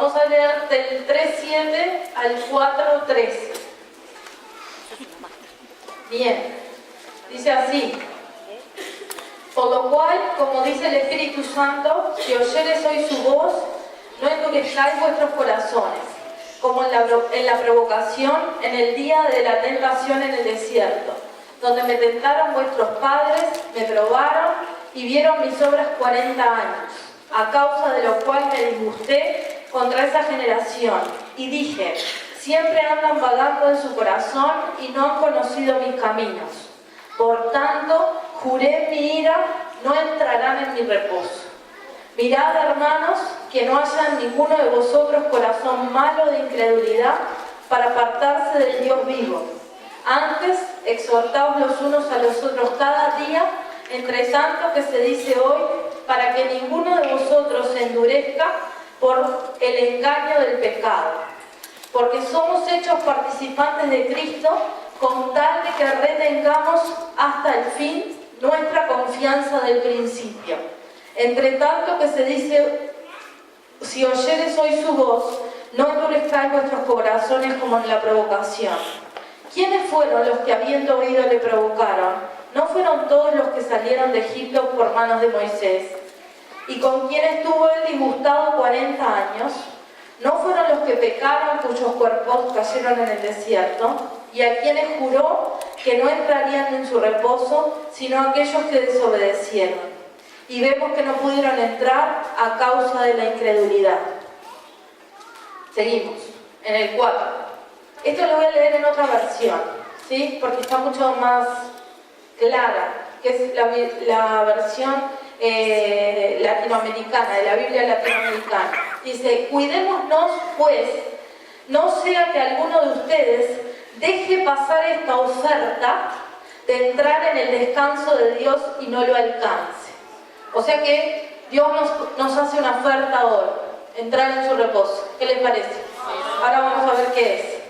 Vamos a leer del 3:7 al 4:13. Bien, dice así: por lo cual, como dice el Espíritu Santo, si oyereis hoy su voz, no endurezcáis vuestros corazones, como en la provocación en el día de la tentación en el desierto, donde me tentaron vuestros padres, me probaron y vieron mis obras 40 años, a causa de lo cual me disgusté contra esa generación, y dije: siempre andan vagando en su corazón y no han conocido mis caminos. Por tanto, juré en mi ira, no entrarán en mi reposo. Mirad, hermanos, que no haya en ninguno de vosotros corazón malo de incredulidad para apartarse del Dios vivo. Antes, exhortaos los unos a los otros cada día, entre tanto que se dice hoy, para que ninguno de vosotros se endurezca por el engaño del pecado. Porque somos hechos participantes de Cristo, con tal de que retengamos hasta el fin nuestra confianza del principio. Entre tanto que se dice: si oyeres hoy su voz, no endurezcáis vuestros corazones como en la provocación. ¿Quiénes fueron los que, habiendo oído, le provocaron? ¿No fueron todos los que salieron de Egipto por manos de Moisés? ¿Y con quién estuvo él disgustado 40 años? ¿No fueron los que pecaron, cuyos cuerpos cayeron en el desierto? ¿Y a quienes juró que no entrarían en su reposo, sino aquellos que desobedecieron? Y vemos que no pudieron entrar a causa de la incredulidad. Seguimos, en el 4. Esto lo voy a leer en otra versión, ¿sí? Porque está mucho más clara, que es la versión latinoamericana, de la Biblia latinoamericana. Dice: cuidémonos, pues, no sea que alguno de ustedes deje pasar esta oferta de entrar en el descanso de Dios y no lo alcance. O sea que Dios nos hace una oferta ahora, entrar en su reposo. ¿Qué les parece? Ahora vamos a ver qué es.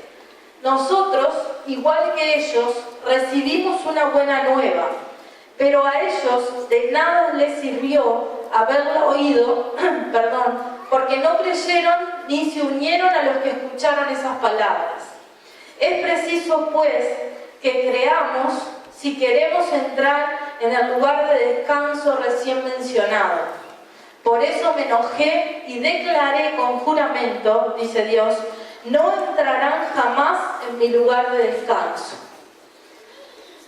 Nosotros, igual que ellos, recibimos una buena nueva, pero a ellos de nada les sirvió haberla oído, porque no creyeron ni se unieron a los que escucharon esas palabras. Es preciso, pues, que creamos si queremos entrar en el lugar de descanso recién mencionado. Por eso me enojé y declaré con juramento, dice Dios: no entrarán jamás en mi lugar de descanso.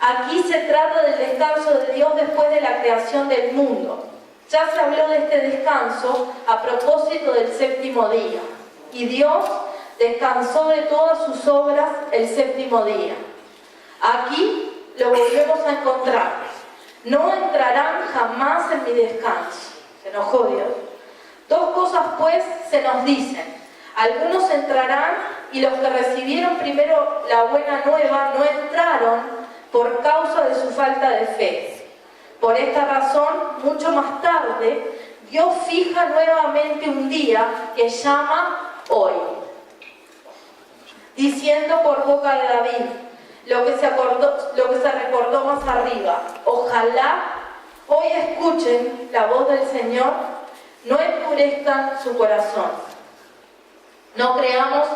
Aquí se trata del descanso de Dios después de la creación del mundo. Ya se habló de este descanso a propósito del séptimo día. Y Dios descansó de todas sus obras el séptimo día. Aquí lo volvemos a encontrar. No entrarán jamás en mi descanso. Se enojó Dios. Dos cosas, pues, se nos dicen. Algunos entrarán, y los que recibieron primero la buena nueva no entraron por causa de su falta de fe. Por esta razón, mucho más tarde, Dios fija nuevamente un día que llama hoy, diciendo por boca de David lo que se recordó más arriba: ojalá hoy escuchen la voz del Señor, no endurezcan su corazón. No creamos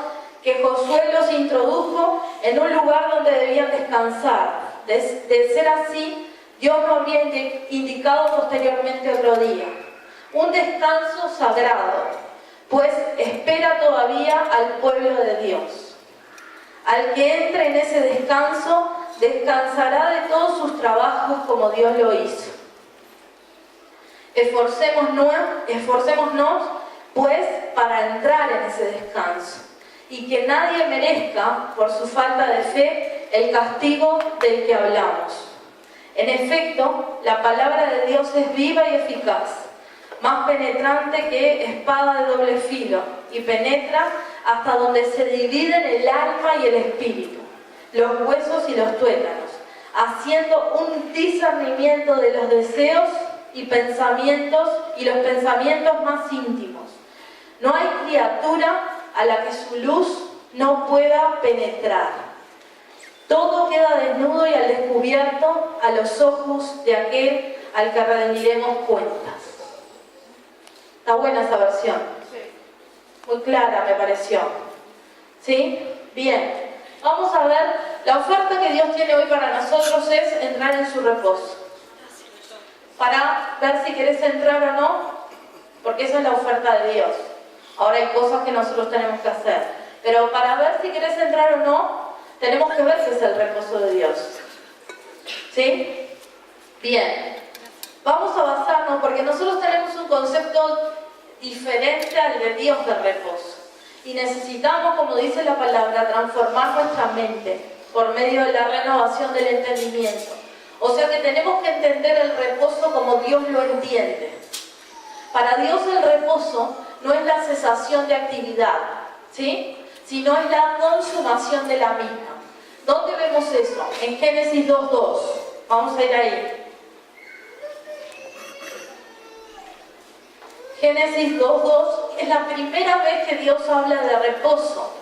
que Josué los introdujo en un lugar donde debían descansar. De ser así, Dios lo habría indicado posteriormente otro día. Un descanso sagrado, pues espera todavía al pueblo de Dios. Al que entre en ese descanso, descansará de todos sus trabajos como Dios lo hizo. Esforcémonos, pues, para entrar en ese descanso, y que nadie merezca, por su falta de fe, el castigo del que hablamos. En efecto, la palabra de Dios es viva y eficaz, más penetrante que espada de doble filo, y penetra hasta donde se dividen el alma y el espíritu, los huesos y los tuétanos, haciendo un discernimiento de los deseos y los pensamientos más íntimos. No hay criatura a la que su luz no pueda penetrar. Todo queda desnudo y al descubierto a los ojos de aquel al que rendiremos cuentas. Está buena esa versión. muy clara, me pareció. ¿Sí? Bien. Vamos a ver, la oferta que Dios tiene hoy para nosotros es entrar en su reposo. Para ver si querés entrar o no, porque esa es la oferta de Dios. Ahora hay cosas que nosotros tenemos que hacer. Pero para ver si querés entrar o no, tenemos que ver si es el reposo de Dios. ¿Sí? Bien. Vamos a basarnos, porque nosotros tenemos un concepto diferente al de Dios del reposo. Y necesitamos, como dice la palabra, transformar nuestra mente por medio de la renovación del entendimiento. O sea que tenemos que entender el reposo como Dios lo entiende. Para Dios el reposo no es la cesación de actividad, ¿sí? Sino es la consumación de la misma. ¿Dónde vemos eso? En Génesis 2:2. Vamos a ir ahí. Génesis 2:2 es la primera vez que Dios habla de reposo.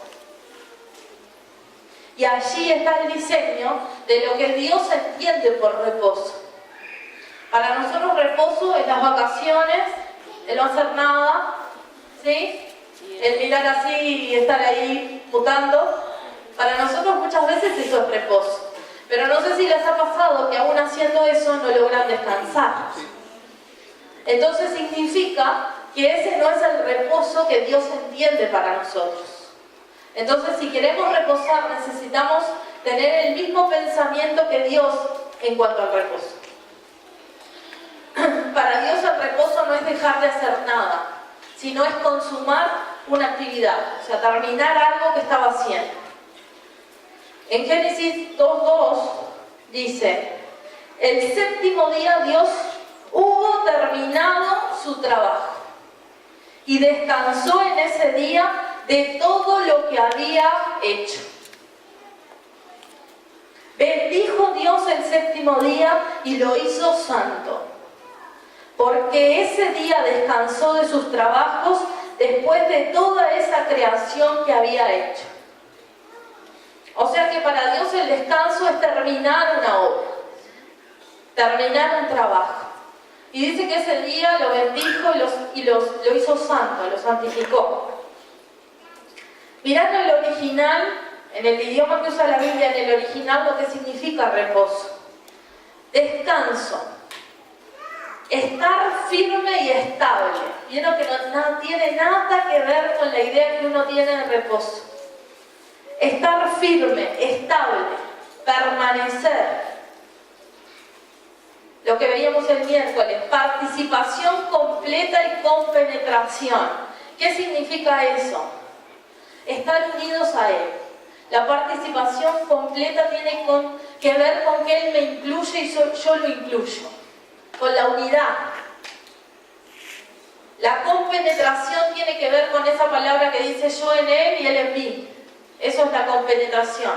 Y allí está el diseño de lo que Dios entiende por reposo. Para nosotros reposo es las vacaciones, el no hacer nada, ¿sí? El mirar así y estar ahí mutando. Para nosotros muchas veces eso es reposo. Pero no sé si les ha pasado que aún haciendo eso no logran descansar. Entonces significa que ese no es el reposo que Dios entiende para nosotros. Entonces, si queremos reposar, necesitamos tener el mismo pensamiento que Dios en cuanto al reposo. Para Dios el reposo no es dejar de hacer nada, sino es consumar una actividad, o sea, terminar algo que estaba haciendo. En Génesis 2:2 dice, el séptimo día Dios hubo terminado su trabajo y descansó en ese día de todo lo que había hecho. Bendijo Dios el séptimo día y lo hizo santo, porque ese día descansó de sus trabajos después de toda esa creación que había hecho. O sea que para Dios el descanso es terminar una obra, terminar un trabajo. Y dice que ese día lo bendijo y lo hizo santo, lo santificó. Mirando el original, en el idioma que usa la Biblia, en el original, lo que significa reposo. Descanso. Estar firme y estable. Vieron que no tiene nada que ver con la idea que uno tiene de reposo. Estar firme, estable, permanecer. Lo que veíamos el miércoles, participación completa y compenetración. ¿Qué significa eso? Estar unidos a Él. La participación completa tiene que ver con que Él me incluye y yo lo incluyo. Con la unidad. La compenetración tiene que ver con esa palabra que dice yo en Él y Él en mí. Eso es la compenetración.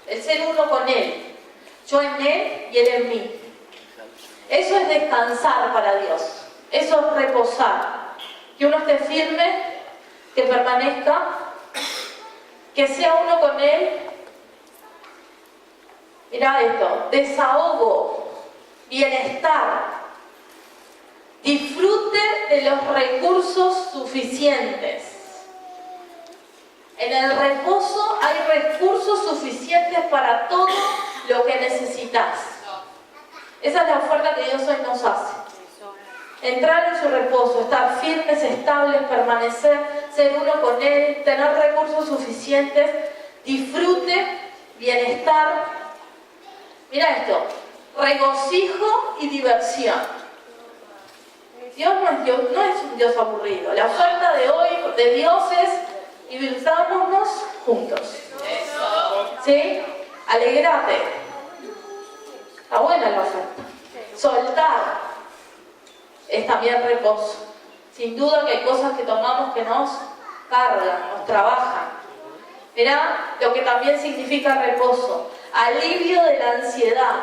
El ser uno con Él. Yo en Él y Él en mí. Eso es descansar para Dios. Eso es reposar. Que uno esté firme, que permanezca, que sea uno con Él. Mirá esto, desahogo, bienestar, disfrute de los recursos suficientes. En el reposo hay recursos suficientes para todo lo que necesitas. Esa es la oferta que Dios hoy nos hace. Entrar en su reposo, estar firmes, estables, permanecer, ser uno con Él, tener recursos suficientes, disfrute, bienestar. Mira esto, regocijo y diversión. Dios no es un Dios aburrido. La oferta de hoy de Dios es divirtámonos juntos. ¿Sí? Alegrate. Está buena la oferta. Soltar es también reposo. Sin duda que hay cosas que tomamos que nos cargan, nos trabajan. Mirá lo que también significa reposo. Alivio de la ansiedad.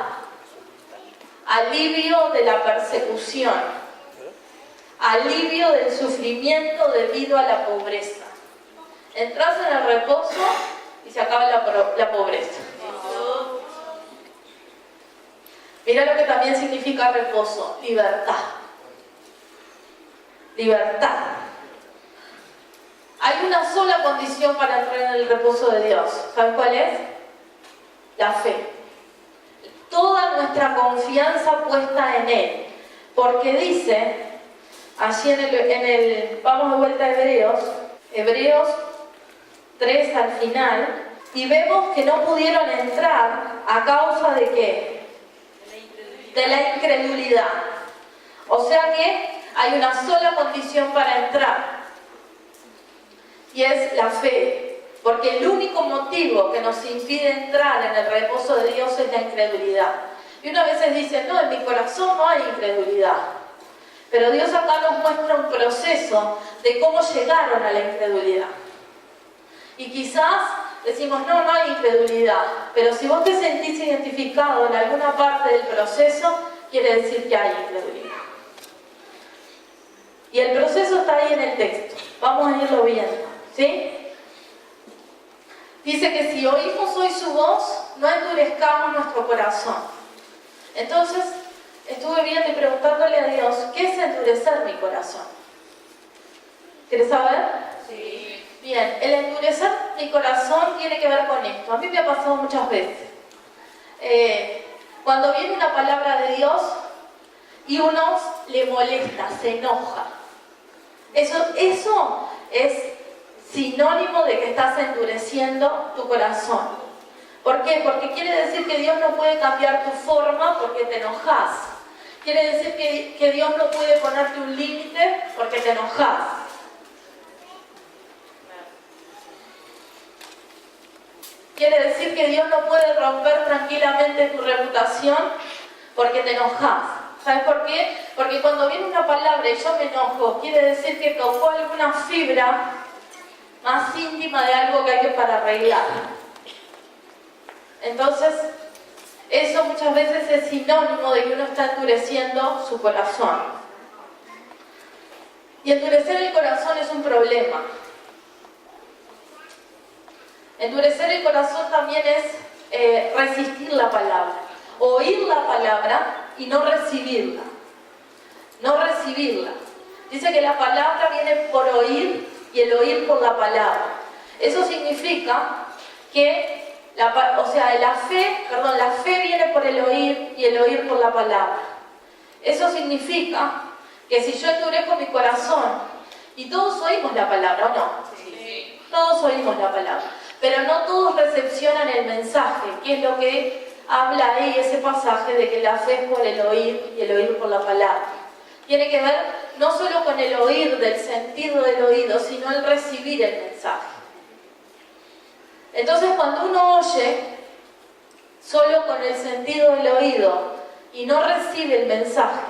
Alivio de la persecución. Alivio del sufrimiento debido a la pobreza. Entras en el reposo y se acaba la pobreza. Mira lo que también significa reposo, libertad. Libertad. Hay una sola condición para entrar en el reposo de Dios. ¿Saben cuál es? La fe. Toda nuestra confianza puesta en Él. Porque dice, allí vamos de vuelta a Hebreos 3 al final, y vemos que no pudieron entrar a causa de ¿qué? De la incredulidad. O sea que hay una sola condición para entrar, y es la fe. Porque el único motivo que nos impide entrar en el reposo de Dios es la incredulidad. Y uno a veces dice, no, en mi corazón no hay incredulidad. Pero Dios acá nos muestra un proceso de cómo llegaron a la incredulidad. Y quizás decimos, no, no hay incredulidad. Pero si vos te sentís identificado en alguna parte del proceso, quiere decir que hay incredulidad. Y el proceso está ahí en el texto. Vamos a irlo viendo, ¿sí? Dice que si oímos hoy su voz, no endurezcamos nuestro corazón. Entonces, estuve viendo y preguntándole a Dios, ¿qué es endurecer mi corazón? ¿Quieres saber? Sí. Bien, el endurecer mi corazón tiene que ver con esto. A mí me ha pasado muchas veces. Cuando viene una palabra de Dios y uno le molesta, se enoja. Eso es sinónimo de que estás endureciendo tu corazón. ¿Por qué? Porque quiere decir que Dios no puede cambiar tu forma porque te enojas. Quiere decir que Dios no puede ponerte un límite porque te enojas. Quiere decir que Dios no puede romper tranquilamente tu reputación porque te enojas. ¿Sabes por qué? Porque cuando viene una palabra y yo me enojo, quiere decir que tocó alguna fibra más íntima de algo que hay que para arreglar. Entonces, eso muchas veces es sinónimo de que uno está endureciendo su corazón. Y endurecer el corazón es un problema. Endurecer el corazón también es resistir la palabra, oír la palabra y no recibirla. No recibirla. Dice que la palabra viene por oír y el oír por la palabra. Eso significa que la fe viene por el oír y el oír por la palabra. Eso significa que si yo endurezco mi corazón, y todos oímos la palabra, ¿o no? Sí. Todos oímos la palabra, pero no todos recepcionan el mensaje, que es lo que habla ahí ese pasaje de que la fe es por el oír y el oír por la palabra. Tiene que ver no solo con el oír, del sentido del oído, sino el recibir el mensaje. Entonces, cuando uno oye solo con el sentido del oído y no recibe el mensaje,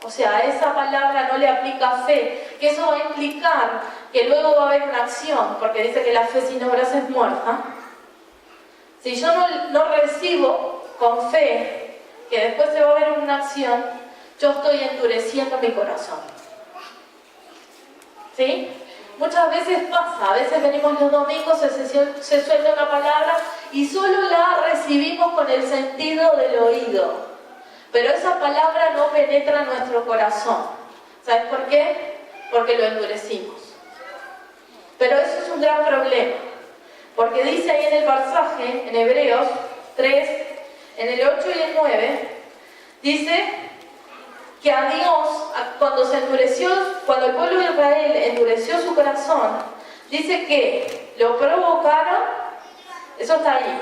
o sea, a esa palabra no le aplica fe, que eso va a implicar que luego va a haber una acción, porque dice que la fe sin obras es muerta. Si yo no recibo con fe que después se va a ver una acción, yo estoy endureciendo mi corazón. ¿Sí? Muchas veces pasa, a veces venimos los domingos, se suelta una palabra y solo la recibimos con el sentido del oído. Pero esa palabra no penetra en nuestro corazón. ¿Sabes por qué? Porque lo endurecimos. Pero eso es un gran problema. Porque dice ahí en el pasaje, en Hebreos 3, en el 8 y el 9, dice que a Dios, cuando el pueblo de Israel endureció su corazón, dice que lo provocaron, eso está ahí,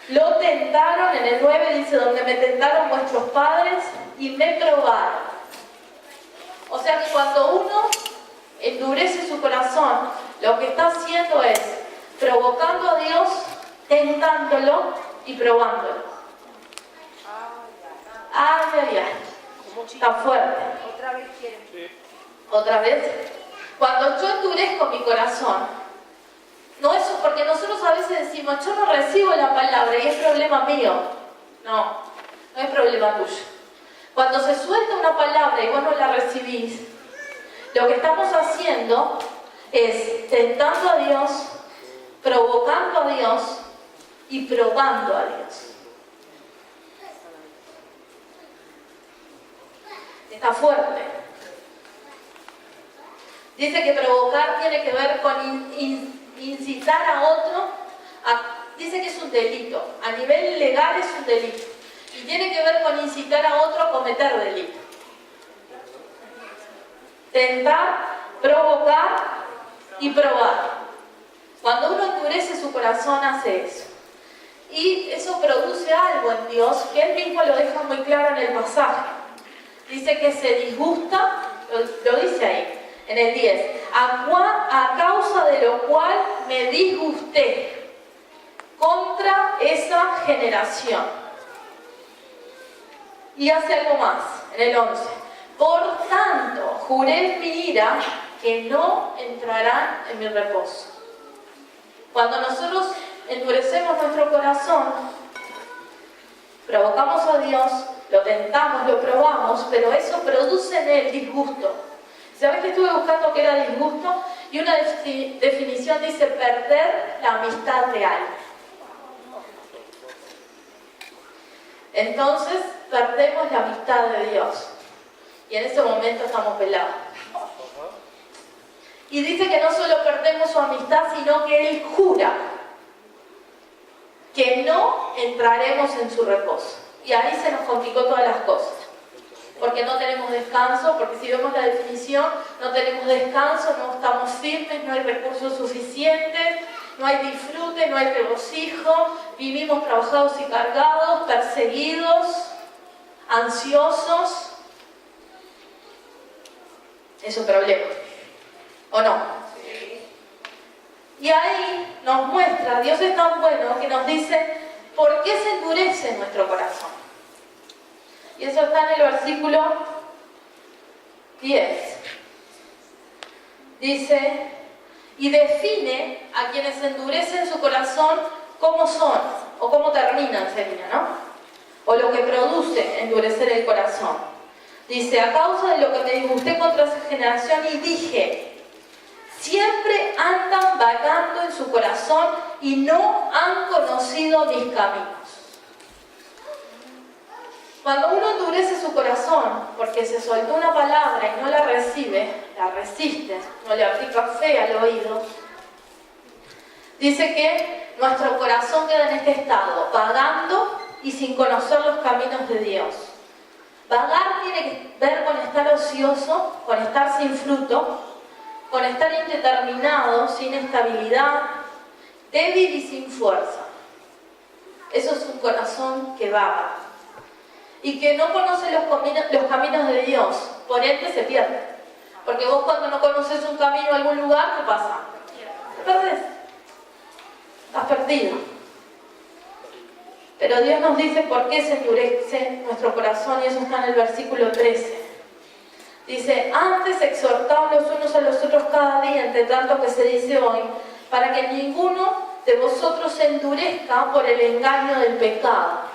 lo tentaron, en el 9 dice, donde me tentaron vuestros padres y me probaron. O sea que cuando uno endurece su corazón, lo que está haciendo es provocando a Dios, tentándolo y probándolo. Ay, ay, ay. Está fuerte. Otra vez quieren. Sí. ¿Otra vez? Cuando yo endurezco mi corazón, no es porque nosotros a veces decimos, yo no recibo la palabra y es problema mío. No, no es problema tuyo. Cuando se suelta una palabra y vos no la recibís, lo que estamos haciendo es tentando a Dios, provocando a Dios y probando a Dios. Está fuerte. Dice que provocar tiene que ver con incitar a otro, dice que es un delito, a nivel legal es un delito, y tiene que ver con incitar a otro a cometer delito. Tentar, provocar y probar. Cuando uno endurece su corazón hace eso. Y eso produce algo en Dios, que Él mismo lo deja muy claro en el pasaje. Dice que se disgusta, lo dice ahí, en el 10, a causa de lo cual me disgusté contra esa generación. Y hace algo más, en el 11. Por tanto, juré en mi ira que no entrarán en mi reposo. Cuando nosotros endurecemos nuestro corazón, provocamos a Dios, lo tentamos, lo probamos, pero eso produce en él disgusto. ¿Sabes que estuve buscando qué era disgusto? Y una definición dice perder la amistad real. Entonces perdemos la amistad de Dios. Y en ese momento estamos pelados. Y dice que no solo perdemos su amistad, sino que Él jura que no entraremos en su reposo. Y ahí se nos complicó todas las cosas. Porque no tenemos descanso, porque si vemos la definición, no tenemos descanso, no estamos firmes, no hay recursos suficientes, no hay disfrute, no hay regocijo, vivimos trabajados y cargados, perseguidos, ansiosos. Es un problema, ¿o no? Sí. Y ahí nos muestra, Dios es tan bueno que nos dice por qué se endurece nuestro corazón. Y eso está en el versículo 10. Dice, y define a quienes endurecen su corazón cómo son, o cómo terminan, sería, ¿no? O lo que produce endurecer el corazón. Dice, a causa de lo que me disgusté contra esa generación y dije, siempre andan vagando en su corazón y no han conocido mis caminos. Cuando uno endurece su corazón porque se soltó una palabra y no la recibe, la resiste, no le aplica fe al oído, dice que nuestro corazón queda en este estado, vagando y sin conocer los caminos de Dios. Vagar tiene que ver con estar ocioso, con estar sin fruto, con estar indeterminado, sin estabilidad, débil y sin fuerza. Eso es un corazón que vaga y que no conoce los caminos de Dios, por ende se pierde. Porque vos cuando no conoces un camino a algún lugar, ¿qué pasa? Te perdés. Estás perdido. Pero Dios nos dice por qué se endurece nuestro corazón, y eso está en el versículo 13. Dice, antes exhortaos los unos a los otros cada día, entre tanto que se dice hoy, para que ninguno de vosotros se endurezca por el engaño del pecado.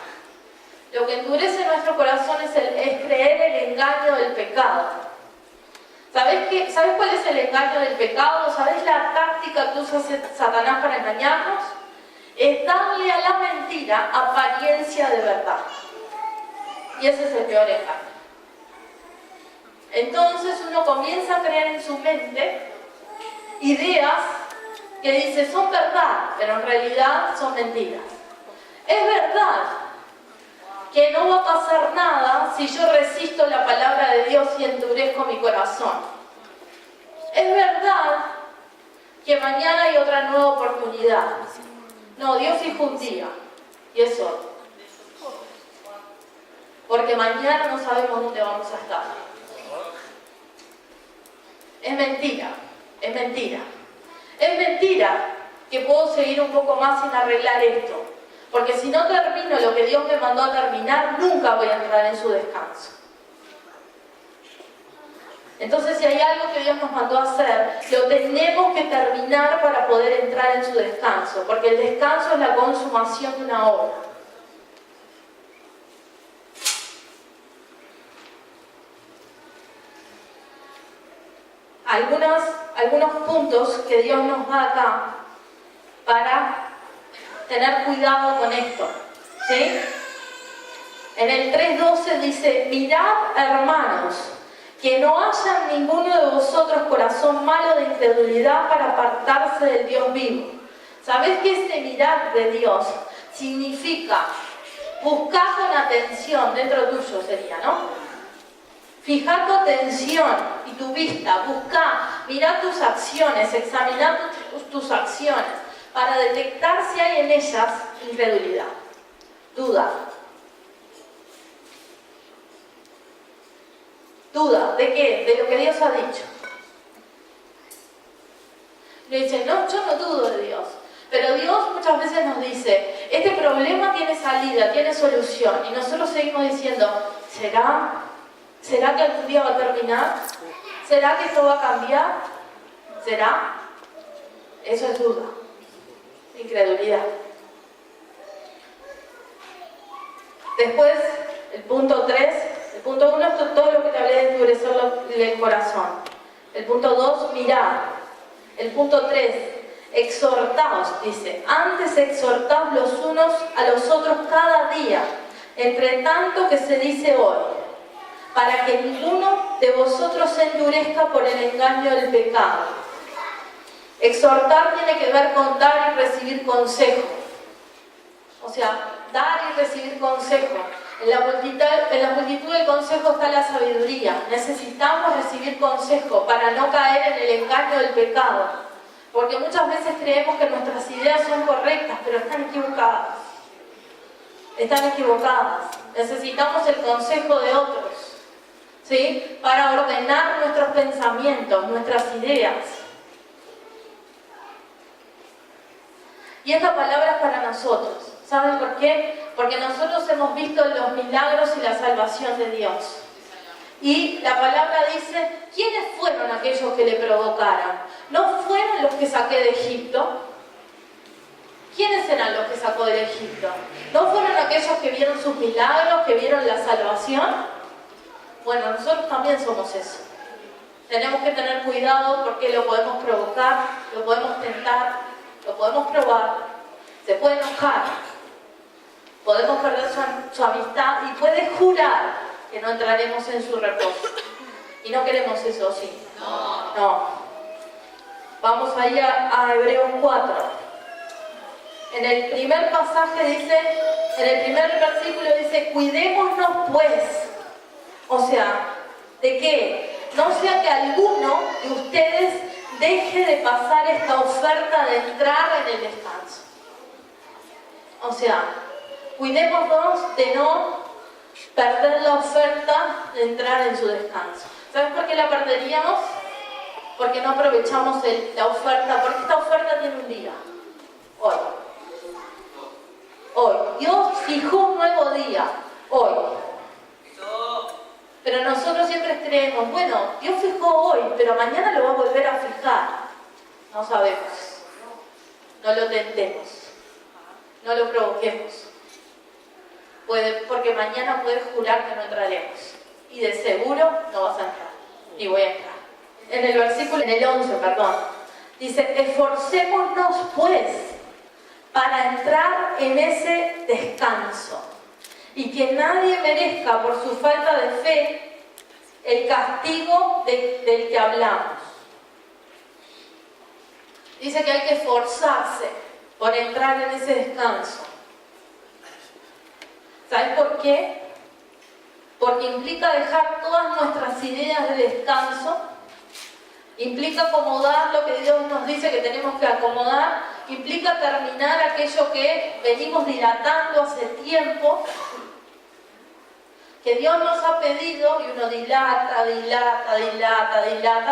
Lo que endurece nuestro corazón es creer el engaño del pecado. ¿Sabes cuál es el engaño del pecado? ¿Sabes la táctica que usa Satanás para engañarnos? Es darle a la mentira apariencia de verdad. Y ese es el peor engaño. Entonces uno comienza a crear en su mente ideas que dice son verdad, pero en realidad son mentiras. Es verdad que no va a pasar nada si yo resisto la palabra de Dios y endurezco mi corazón. Es verdad que mañana hay otra nueva oportunidad. No, Dios dijo un día, y es hoy. Porque mañana no sabemos dónde vamos a estar. Es mentira, es mentira. Es mentira que puedo seguir un poco más sin arreglar esto. Porque si no termino lo que Dios me mandó a terminar, nunca voy a entrar en su descanso. Entonces, si hay algo que Dios nos mandó a hacer, lo tenemos que terminar para poder entrar en su descanso, porque el descanso es la consumación de una obra. Algunos puntos que Dios nos da acá para tener cuidado con esto, ¿sí? En el 3:12 dice, mirad, hermanos, Que no haya en ninguno de vosotros corazón malo de incredulidad para apartarse del Dios vivo. ¿Sabés que este mirar de Dios significa buscar con atención, dentro tuyo sería, ¿no? Fijar tu atención y tu vista, buscar, mirar tus acciones, examinar tus acciones para detectar si hay en ellas incredulidad, duda. ¿Duda de qué? De lo que Dios ha dicho. Le dice, no, yo no dudo de Dios. Pero Dios muchas veces nos dice, este problema tiene salida, tiene solución. Y nosotros seguimos diciendo, ¿será? ¿Será que algún día va a terminar? ¿Será que esto va a cambiar? ¿Será? Eso es duda, incredulidad. Después, el punto 3, el punto 1 es todo lo que te hablé de endurecer el corazón. El punto 2, mirar. El punto 3, exhortaos, dice, antes exhortaos los unos a los otros cada día, entre tanto que se dice hoy, para que ninguno de vosotros se endurezca por el engaño del pecado. Exhortar tiene que ver con dar y recibir consejo. O sea, dar y recibir consejo. En la multitud de consejos está la sabiduría. Necesitamos recibir consejo para no caer en el engaño del pecado. Porque muchas veces creemos que nuestras ideas son correctas, pero están equivocadas. Están equivocadas. Necesitamos el consejo de otros, ¿sí? Para ordenar nuestros pensamientos, nuestras ideas. Y esta palabra es para nosotros. ¿Saben por qué? Porque nosotros hemos visto los milagros y la salvación de Dios. Y la palabra dice, ¿quiénes fueron aquellos que le provocaron? ¿No fueron los que saqué de Egipto? ¿Quiénes eran los que sacó de Egipto? ¿No fueron aquellos que vieron sus milagros, que vieron la salvación? Bueno, nosotros también somos eso. Tenemos que tener cuidado porque lo podemos provocar, lo podemos tentar, lo podemos probar, se puede enojar, podemos perder su amistad y puede jurar que no entraremos en su reposo. Y no queremos eso, ¿sí? No. Vamos a ir a Hebreos 4. En el primer pasaje dice, en el primer versículo dice, cuidémonos pues. O sea, ¿de qué? No sea que alguno de ustedes deje de pasar esta oferta de entrar en el descanso. O sea, cuidémonos de no perder la oferta de entrar en su descanso. ¿Sabes por qué la perderíamos? Porque no aprovechamos la oferta, porque esta oferta tiene un día. Hoy. Hoy. Dios fijó un nuevo día. Hoy. Pero nosotros siempre creemos, bueno, Dios fijó hoy, pero mañana lo va a volver a fijar. No sabemos. No lo tentemos. No lo provoquemos. Porque mañana puedes jurar que no entraremos. Y de seguro no vas a entrar. Ni voy a entrar. En el 11, dice, esforcémonos pues para entrar en ese descanso. Y que nadie merezca por su falta de fe el castigo del que hablamos. Dice que hay que esforzarse por entrar en ese descanso. ¿Sabes por qué? Porque implica dejar todas nuestras ideas de descanso, implica acomodar lo que Dios nos dice que tenemos que acomodar, implica terminar aquello que venimos dilatando hace tiempo, que Dios nos ha pedido y uno dilata,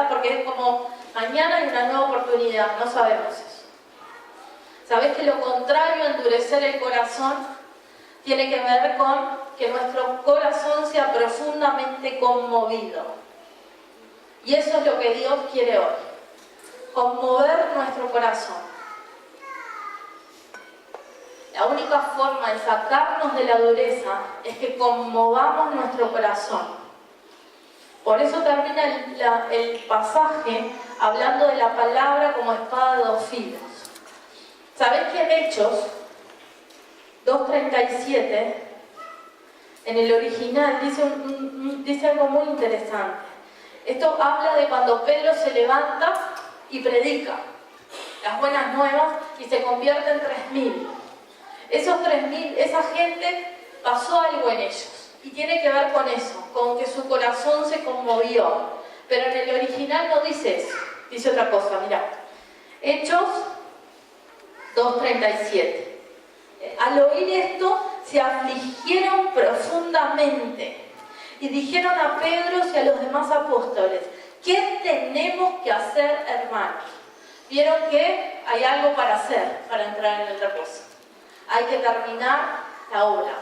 porque es como mañana hay una nueva oportunidad, no sabemos eso. ¿Sabes que lo contrario a endurecer el corazón tiene que ver con que nuestro corazón sea profundamente conmovido? Y eso es lo que Dios quiere hoy, conmover nuestro corazón. La única forma de sacarnos de la dureza es que conmovamos nuestro corazón. Por eso termina el pasaje hablando de la palabra como espada de dos filos. ¿Sabés que en Hechos 2:37, en el original, dice algo muy interesante? Esto habla de cuando Pedro se levanta y predica las buenas nuevas y se convierte en 3.000. Esos 3.000, esa gente, pasó algo en ellos y tiene que ver con eso, con que su corazón se conmovió. Pero en el original no dice eso, dice otra cosa, mirá. Hechos 2:37. Al oír esto, se afligieron profundamente y dijeron a Pedro y a los demás apóstoles: ¿qué tenemos que hacer, hermanos? Vieron que hay algo para hacer para entrar en el reposo. Hay que terminar la obra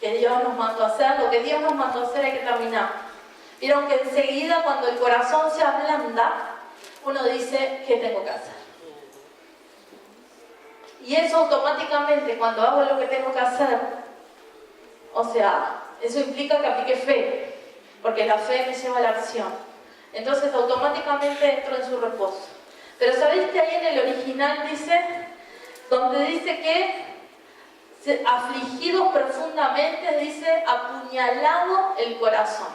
que Dios nos mandó a hacer. Lo que Dios nos mandó a hacer hay que terminar. Vieron que enseguida, cuando el corazón se ablanda, uno dice: ¿qué tengo que hacer? Y eso automáticamente, cuando hago lo que tengo que hacer, o sea, eso implica que aplique fe, porque la fe me lleva a la acción. Entonces automáticamente entro en su reposo. Pero ¿sabéis que ahí en el original dice, donde dice que afligidos profundamente, dice apuñalado el corazón?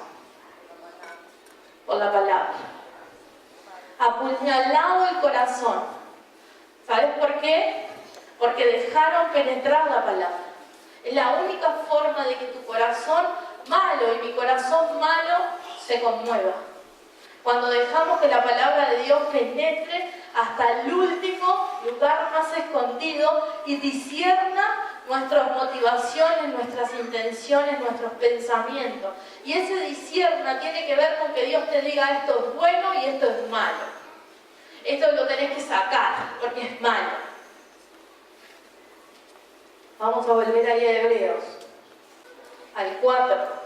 Por la palabra. Apuñalado el corazón. ¿Sabes por qué? Porque dejaron penetrar la palabra. Es la única forma de que tu corazón malo y mi corazón malo se conmueva. Cuando dejamos que la palabra de Dios penetre hasta el último lugar más escondido y discierna nuestras motivaciones, nuestras intenciones, nuestros pensamientos. Y ese discierna tiene que ver con que Dios te diga: esto es bueno y esto es malo. Esto lo tenés que sacar porque es malo. Vamos a volver ahí a Hebreos, al 4.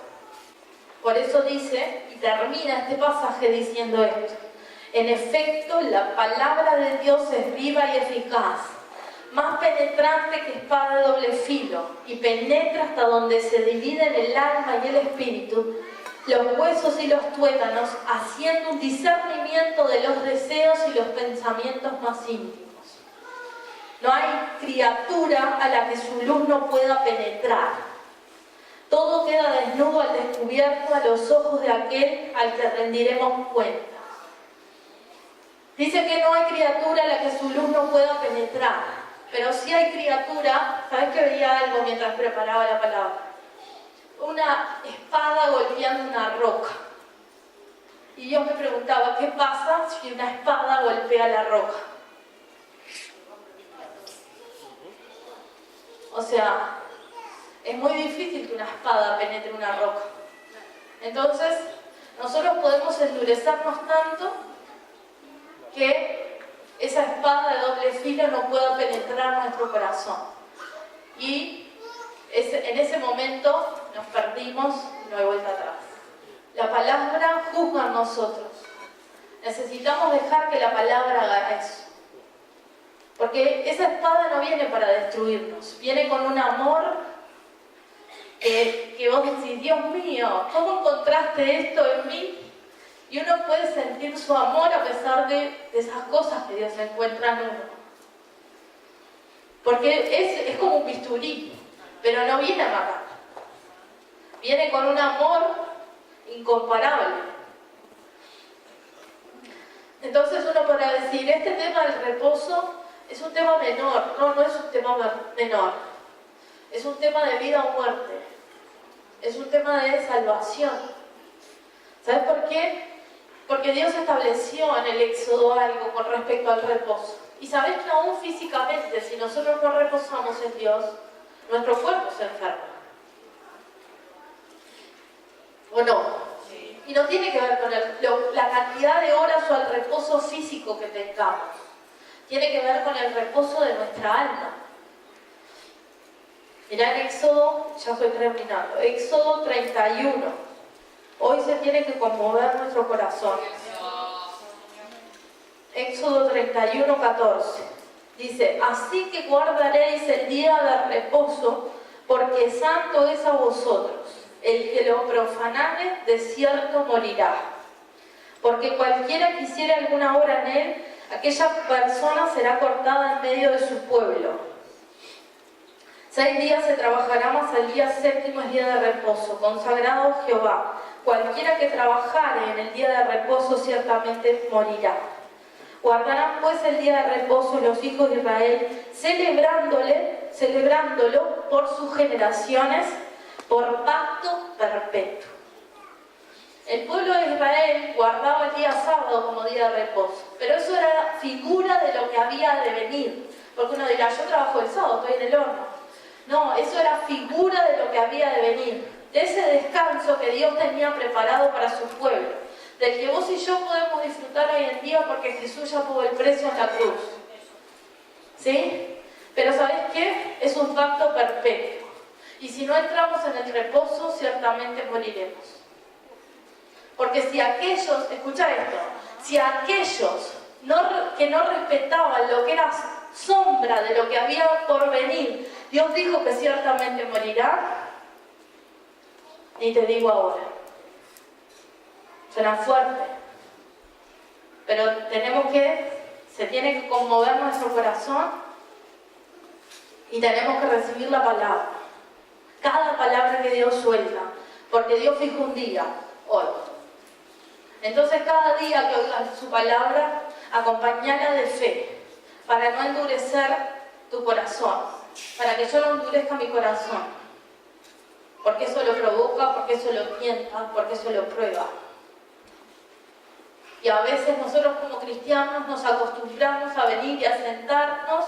Por eso dice, y termina este pasaje diciendo esto: en efecto, la palabra de Dios es viva y eficaz, más penetrante que espada de doble filo, y penetra hasta donde se dividen el alma y el espíritu, los huesos y los tuétanos, haciendo un discernimiento de los deseos y los pensamientos más íntimos. No hay criatura a la que su luz no pueda penetrar. Todo queda desnudo al descubierto a los ojos de aquel al que rendiremos cuenta. Dice que no hay criatura a la que su luz no pueda penetrar, pero sí hay criatura. ¿Sabes que veía algo mientras preparaba la palabra? Una espada golpeando una roca. Y yo me preguntaba, ¿qué pasa si una espada golpea la roca? O sea, es muy difícil que una espada penetre una roca. Entonces, nosotros podemos endurecernos tanto que esa espada de doble filo no pueda penetrar nuestro corazón. Y en ese momento nos perdimos y no hay vuelta atrás. La palabra juzga en nosotros. Necesitamos dejar que la palabra haga eso. Porque esa espada no viene para destruirnos, viene con un amor que vos decís: Dios mío, ¿cómo encontraste esto en mí? Y uno puede sentir su amor a pesar de esas cosas que Dios encuentra en uno. Porque es como un bisturí, pero no viene a matar. Viene con un amor incomparable. Entonces uno podrá decir: este tema del reposo es un tema menor. No, no es un tema menor. Es un tema de vida o muerte. Es un tema de salvación. ¿Sabes por qué? Porque Dios estableció en el Éxodo algo con respecto al reposo. Y sabes que aún físicamente, si nosotros no reposamos en Dios, nuestro cuerpo se enferma. ¿O no? Sí. Y no tiene que ver con la cantidad de horas o el reposo físico que tengamos. Tiene que ver con el reposo de nuestra alma. Mirá en Éxodo, ya estoy terminando, Éxodo 31. Hoy se tiene que conmover nuestro corazón. Éxodo 31, 14. Dice: así que guardaréis el día de reposo, porque santo es a vosotros. El que lo profanare, de cierto morirá. Porque cualquiera que hiciere alguna obra en él, aquella persona será cortada en medio de su pueblo. 6 días se trabajará, mas el día séptimo es día de reposo, consagrado a Jehová. cualquiera que trabajare en el día de reposo ciertamente morirá. Guardarán pues el día de reposo los hijos de Israel, celebrándolo por sus generaciones, por pacto perpetuo. El pueblo de Israel guardaba el día sábado como día de reposo, pero eso era figura de lo que había de venir. Porque uno dirá, yo trabajo el sábado, estoy en el horno. No, eso era figura de lo que había de venir, de ese descanso que Dios tenía preparado para su pueblo, del que vos y yo podemos disfrutar hoy en día porque Jesús ya pagó el precio en la cruz. ¿Sí? Pero ¿sabés qué? Es un pacto perpetuo. Y si no entramos en el reposo, ciertamente moriremos. Porque si aquellos, escucha esto, si aquellos que no respetaban lo que era sombra de lo que había por venir, Dios dijo que ciertamente morirá, ni te digo ahora. Suena fuerte, pero se tiene que conmover nuestro corazón y tenemos que recibir la palabra, cada palabra que Dios suelta, porque Dios fijó un día, hoy. Entonces cada día que oigas su palabra, acompañala de fe, para no endurecer tu corazón, para que yo no endurezca mi corazón, porque eso lo provoca, porque eso lo tienta, porque eso lo prueba. Y a veces nosotros como cristianos nos acostumbramos a venir y a sentarnos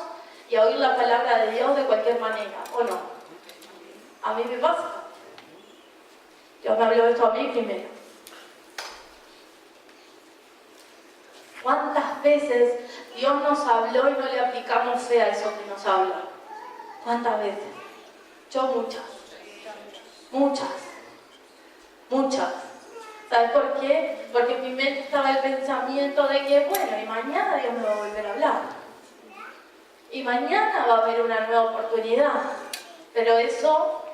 y a oír la palabra de Dios de cualquier manera, ¿o no? A mí me pasa. Dios me habló esto a mí primero. ¿Cuántas veces Dios nos habló y no le aplicamos fe a eso que nos habla? ¿Cuántas veces? Yo muchas. ¿Sabes por qué? Porque en mi mente estaba el pensamiento de que, bueno, y mañana Dios me va a volver a hablar. Y mañana va a haber una nueva oportunidad. Pero eso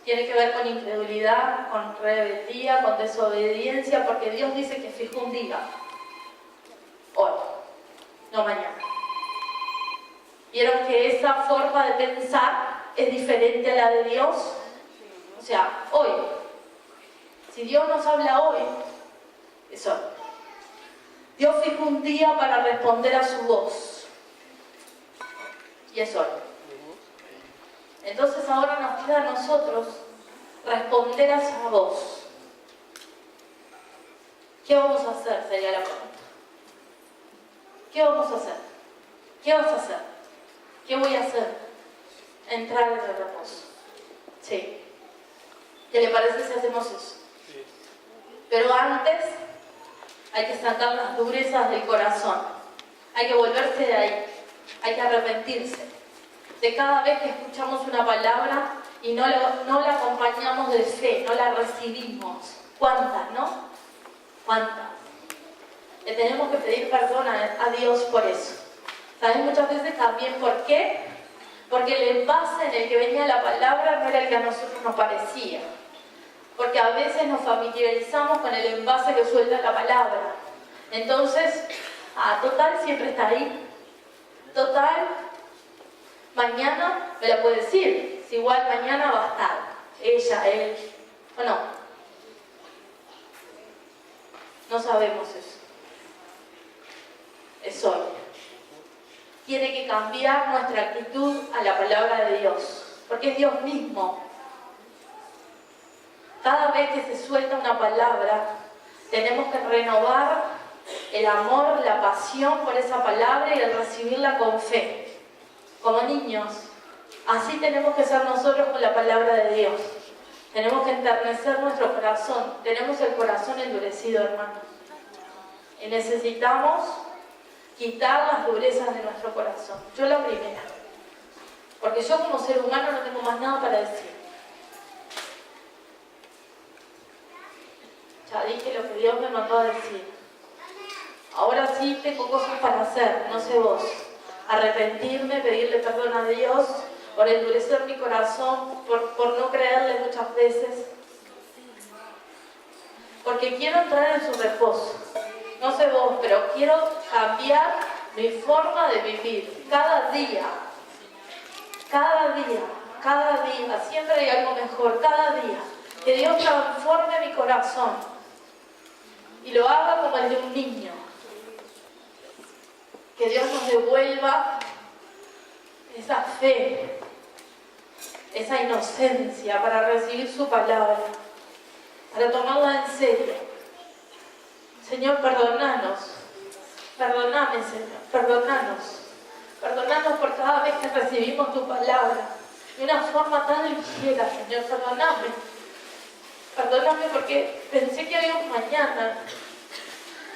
tiene que ver con incredulidad, con rebeldía, con desobediencia, porque Dios dice que fijó un día. Hoy, no mañana. ¿Vieron que esa forma de pensar es diferente a la de Dios? O sea, hoy. Si Dios nos habla hoy, es hoy. Dios fijó un día para responder a su voz. Y es hoy. Entonces ahora nos queda a nosotros responder a esa voz. ¿Qué vamos a hacer? Sería la pregunta. ¿Qué vamos a hacer? ¿Qué vas a hacer? ¿Qué voy a hacer? Entrar en el reposo. Sí. ¿Qué le parece si hacemos eso? Sí. Pero antes hay que sacar las durezas del corazón. Hay que volverse de ahí. Hay que arrepentirse de cada vez que escuchamos una palabra y no la acompañamos de fe, no la recibimos. ¿Cuántas, no? ¿Cuántas? Le tenemos que pedir perdón a Dios por eso. ¿Sabes muchas veces también por qué? Porque el envase en el que venía la palabra no era el que a nosotros nos parecía. Porque a veces nos familiarizamos con el envase que suelta la palabra. Entonces, total, siempre está ahí. Total, mañana me la puede decir. Si igual mañana va a estar. Ella, él, ¿o no? No sabemos eso. Es hoy. Tiene que cambiar nuestra actitud a la palabra de Dios, porque es Dios mismo. Cada vez que se suelta una palabra, tenemos que renovar el amor, la pasión por esa palabra y el recibirla con fe, como niños. Así tenemos que ser nosotros con la palabra de Dios. Tenemos que enternecer nuestro corazón. Tenemos el corazón endurecido, hermanos. Y necesitamos quitar las durezas de nuestro corazón. Yo la primera. Porque yo como ser humano no tengo más nada para decir. Ya dije lo que Dios me mandó a decir. Ahora sí tengo cosas para hacer, no sé vos. Arrepentirme, pedirle perdón a Dios por endurecer mi corazón, por no creerle muchas veces. Porque quiero entrar en su reposo. No sé vos, pero quiero cambiar mi forma de vivir cada día. Cada día, cada día. Siempre hay algo mejor, cada día. Que Dios transforme mi corazón y lo haga como el de un niño. Que Dios nos devuelva esa fe, esa inocencia para recibir su palabra, para tomarla en serio. Señor, perdónanos. Perdóname, Señor, perdónanos. Perdónanos por cada vez que recibimos tu palabra de una forma tan ligera, Señor, perdóname. Perdóname porque pensé que había un mañana,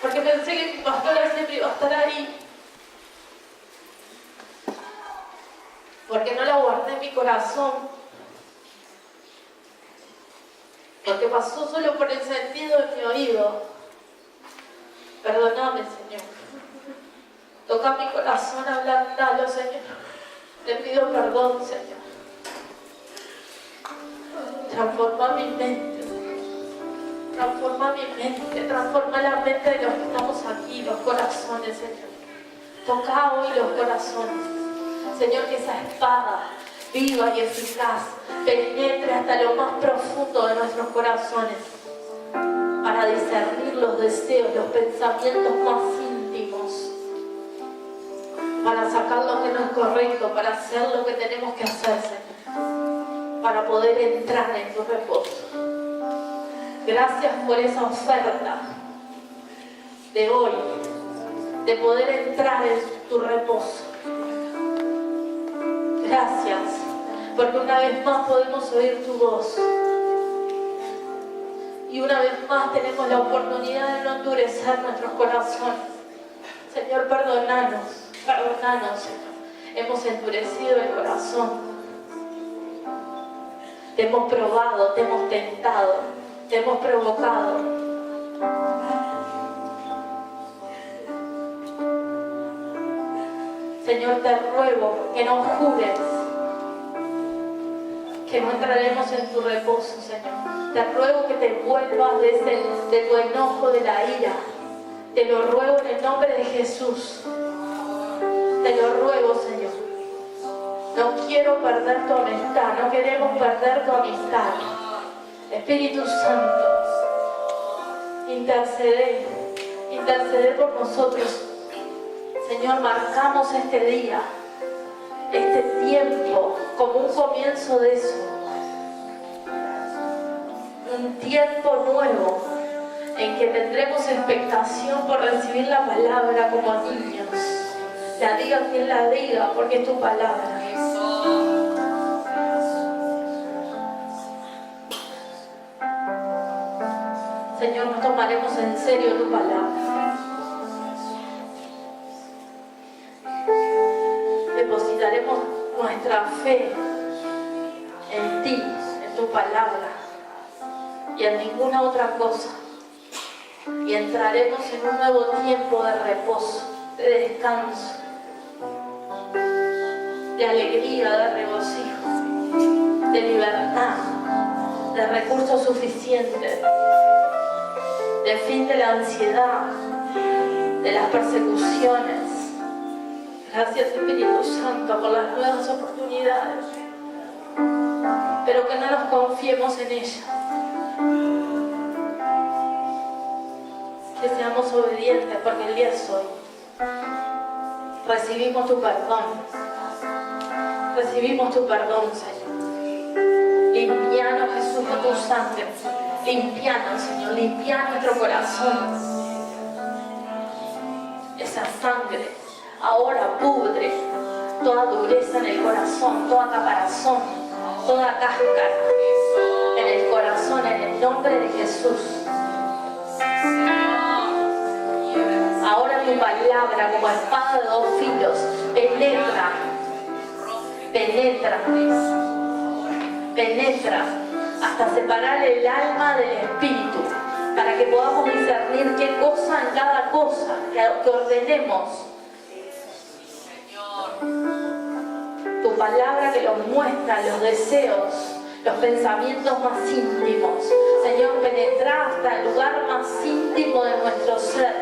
porque pensé que mi pastora siempre iba a estar ahí, porque no la guardé en mi corazón, porque pasó solo por el sentido de mi oído. Perdóname, Señor. Toca mi corazón, ablandalo, Señor. Te pido perdón, Señor. Transforma mi mente. Transforma mi mente. Transforma la mente de los que estamos aquí, los corazones, Señor. Toca hoy los corazones. Señor, que esa espada viva y eficaz penetre hasta lo más profundo de nuestros corazones para discernir los deseos, los pensamientos más íntimos, para sacar lo que no es correcto, para hacer lo que tenemos que hacer, Señor, para poder entrar en tu reposo. Gracias por esa oferta de hoy, de poder entrar en tu reposo. Gracias, porque una vez más podemos oír tu voz. Y una vez más tenemos la oportunidad de no endurecer nuestros corazones. Señor, perdónanos, Señor. Hemos endurecido el corazón. Te hemos probado, te hemos tentado, te hemos provocado. Señor, te ruego que no jures que no entraremos en tu reposo, Señor. Te ruego que te vuelvas de tu enojo, de la ira. Te lo ruego en el nombre de Jesús. Te lo ruego, Señor. No quiero perder tu amistad, no queremos perder tu amistad. Espíritu Santo, intercede por nosotros. Señor, marcamos este día, este tiempo, como un comienzo de eso. Un tiempo nuevo en que tendremos expectación por recibir la palabra como niños. La diga quien la diga, porque es tu palabra. Señor, nos tomaremos en serio tu palabra. Depositaremos nuestra fe en ti, en tu palabra y en ninguna otra cosa. Y entraremos en un nuevo tiempo de reposo, de descanso, de alegría, de regocijo, de libertad, de recursos suficientes, de fin de la ansiedad, de las persecuciones. Gracias, Espíritu Santo, por las nuevas oportunidades, pero que no nos confiemos en ellas. Que seamos obedientes, porque el día es hoy. Recibimos tu perdón. Recibimos tu perdón, Señor. Limpianos, Jesús, con tu sangre. Limpianos, Señor. Limpia nuestro corazón. Esa sangre ahora pudre toda dureza en el corazón, toda caparazón, toda cáscara en el corazón, en el nombre de Jesús. Ahora tu palabra, como espada de dos filos, penetra hasta separar el alma del espíritu, para que podamos discernir qué cosa en cada cosa que ordenemos. Tu palabra que nos muestra los deseos, los pensamientos más íntimos. Señor, penetra hasta el lugar más íntimo de nuestro ser,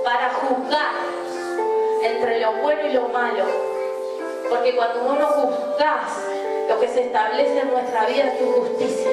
para juzgar entre lo bueno y lo malo. Porque cuando vos no juzgás Lo que se establece en nuestra vida es tu justicia.